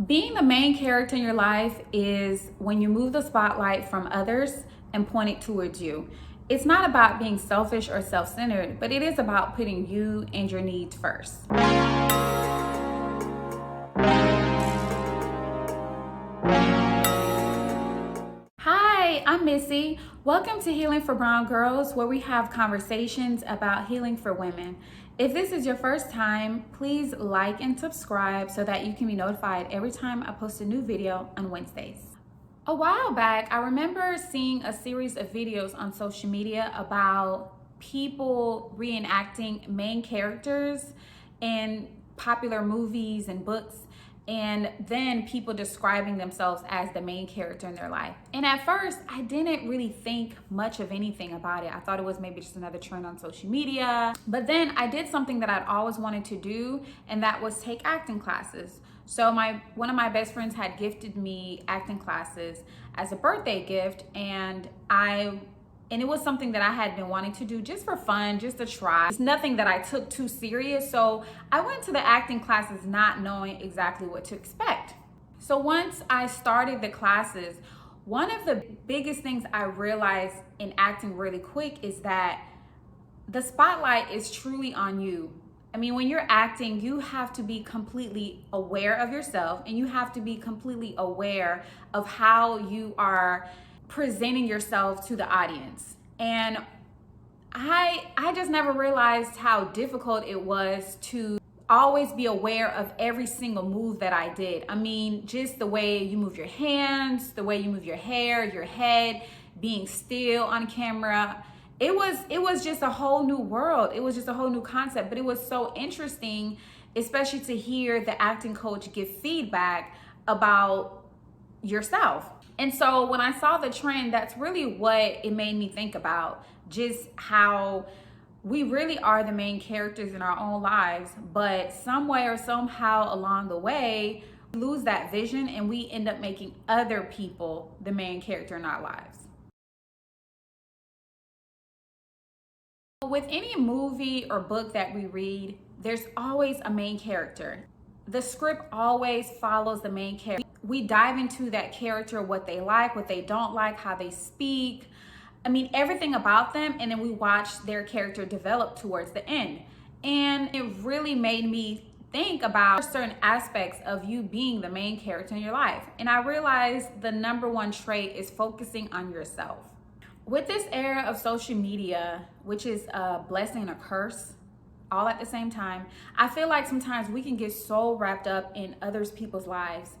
Being the main character in your life is when you move the spotlight from others and point it towards you. It's not about being selfish or self-centered, but it is about putting you and your needs first. Hi, I'm Missy. Welcome to Healing for Brown Girls, where we have conversations about healing for women. If this is your first time, please like and subscribe so that you can be notified every time I post a new video on Wednesdays. A while back, I remember seeing a series of videos on social media about people reenacting main characters in popular movies and books, and then people describing themselves as the main character in their life. And at first, I didn't really think much of anything about it. I thought it was maybe just another trend on social media. But then I did something that I'd always wanted to do, and that was take acting classes. So one of my best friends had gifted me acting classes as a birthday gift, and it was something that I had been wanting to do just for fun, just to try. It's nothing that I took too serious. So I went to the acting classes not knowing exactly what to expect. So once I started the classes, one of the biggest things I realized in acting really quick is that the spotlight is truly on you. I mean, when you're acting, you have to be completely aware of yourself, and you have to be completely aware of how you are presenting yourself to the audience. And I just never realized how difficult it was to always be aware of every single move that I did. I mean, just the way you move your hands, the way you move your hair, your head, being still on camera. It was just a whole new world. It was just a whole new concept, but it was so interesting, especially to hear the acting coach give feedback about yourself. And so when I saw the trend, that's really what it made me think about, just how we really are the main characters in our own lives, but some way or somehow along the way, we lose that vision and we end up making other people the main character in our lives. With any movie or book that we read, there's always a main character. The script always follows the main character. We dive into that character, what they like, what they don't like, how they speak. I mean, everything about them, and then we watch their character develop towards the end. And it really made me think about certain aspects of you being the main character in your life. And I realized the number one trait is focusing on yourself. With this era of social media, which is a blessing and a curse, all at the same time, I feel like sometimes we can get so wrapped up in others people's lives,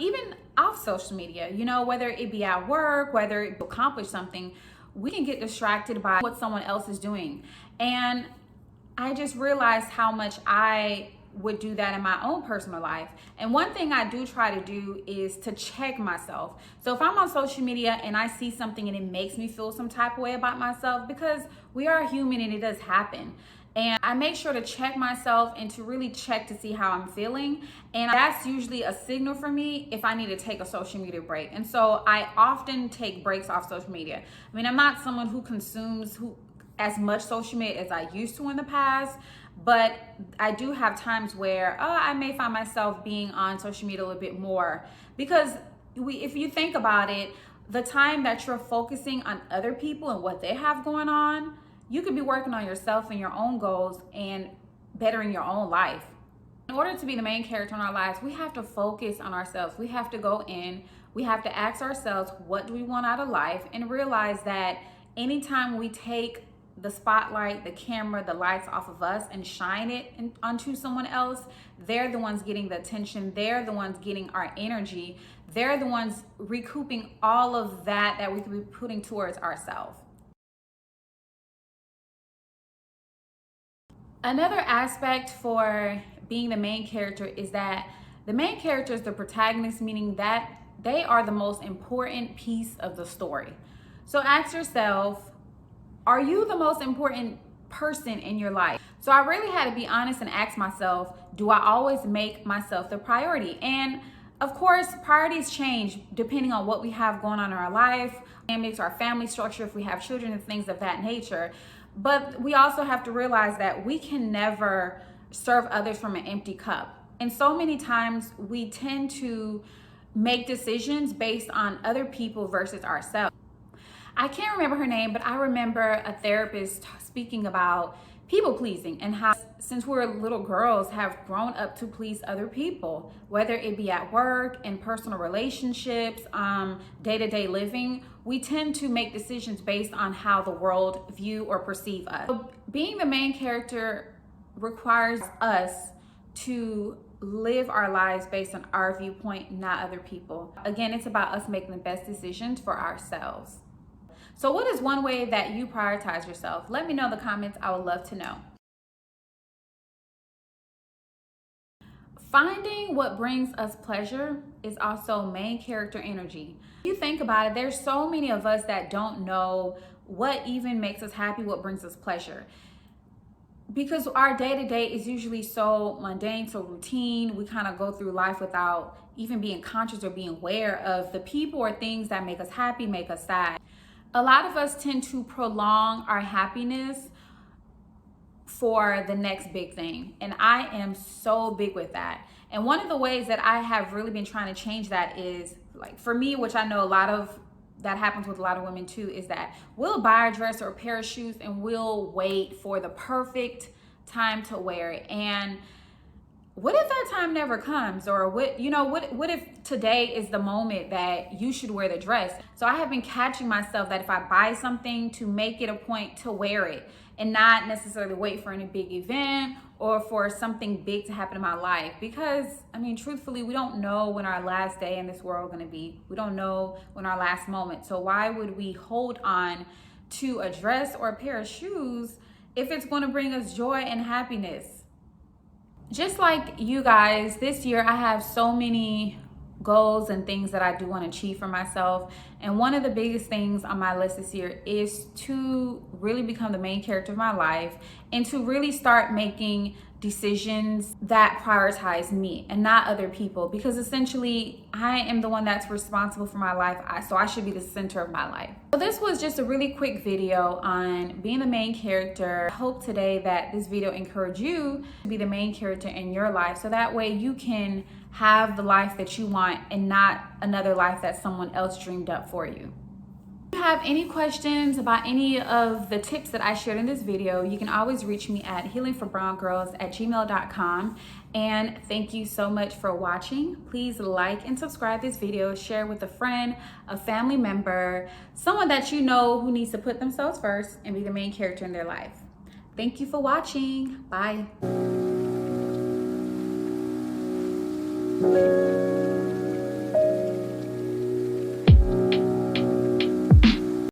even off social media, whether it be at work, whether it accomplish something, we can get distracted by what someone else is doing. And I just realized how much I would do that in my own personal life. And one thing I do try to do is to check myself. So if I'm on social media and I see something and it makes me feel some type of way about myself, because we are human and it does happen, and I make sure to check myself and to really check to see how I'm feeling. And that's usually a signal for me if I need to take a social media break. And so I often take breaks off social media. I mean, I'm not someone who consumes as much social media as I used to in the past, but I do have times where I may find myself being on social media a little bit more, because if you think about it, the time that you're focusing on other people and what they have going on, you could be working on yourself and your own goals and bettering your own life. In order to be the main character in our lives, we have to focus on ourselves. We have to go in, we have to ask ourselves, what do we want out of life? And realize that anytime we take the spotlight, the camera, the lights off of us and shine it onto someone else, they're the ones getting the attention. They're the ones getting our energy. They're the ones recouping all of that we could be putting towards ourselves. Another aspect for being the main character is that the main character is the protagonist, meaning that they are the most important piece of the story. So ask yourself, are you the most important person in your life? So I really had to be honest and ask myself, do I always make myself the priority? And of course, priorities change depending on what we have going on in our life, our family structure, if we have children and things of that nature. But we also have to realize that we can never serve others from an empty cup. And so many times we tend to make decisions based on other people versus ourselves. I can't remember her name, but I remember a therapist speaking about people pleasing and how since we're little girls have grown up to please other people, whether it be at work, in personal relationships, day-to-day living, we tend to make decisions based on how the world view or perceive us. So being the main character requires us to live our lives based on our viewpoint, not other people. Again, it's about us making the best decisions for ourselves. So what is one way that you prioritize yourself? Let me know in the comments. I would love to know. Finding what brings us pleasure is also main character energy. If you think about it, there's so many of us that don't know what even makes us happy, what brings us pleasure. Because our day-to-day is usually so mundane, so routine, we kind of go through life without even being conscious or being aware of the people or things that make us happy, make us sad. A lot of us tend to prolong our happiness for the next big thing. And I am so big with that. And one of the ways that I have really been trying to change that is, like, for me, which I know a lot of that happens with a lot of women too, is that we'll buy a dress or a pair of shoes and we'll wait for the perfect time to wear it. And what if that time never comes? Or what if today is the moment that you should wear the dress? So I have been catching myself that if I buy something, to make it a point to wear it and not necessarily wait for any big event or for something big to happen in my life. Because, I mean, truthfully, we don't know when our last day in this world is gonna be. We don't know when our last moment. So why would we hold on to a dress or a pair of shoes if it's gonna bring us joy and happiness? Just like you guys, this year I have so many goals and things that I do want to achieve for myself. And one of the biggest things on my list this year is to really become the main character of my life and to really start making decisions that prioritize me and not other people, because essentially I am the one that's responsible for my life, so I should be the center of my life. So this was just a really quick video on being the main character. I hope today that this video encouraged you to be the main character in your life, so that way you can have the life that you want and not another life that someone else dreamed up for you. If you have any questions about any of the tips that I shared in this video, you can always reach me at healingforbrown girls@gmail.com. And thank you so much for watching. Please like and subscribe this video, share with a friend, a family member, someone that you know who needs to put themselves first and be the main character in their life. Thank you for watching. Bye.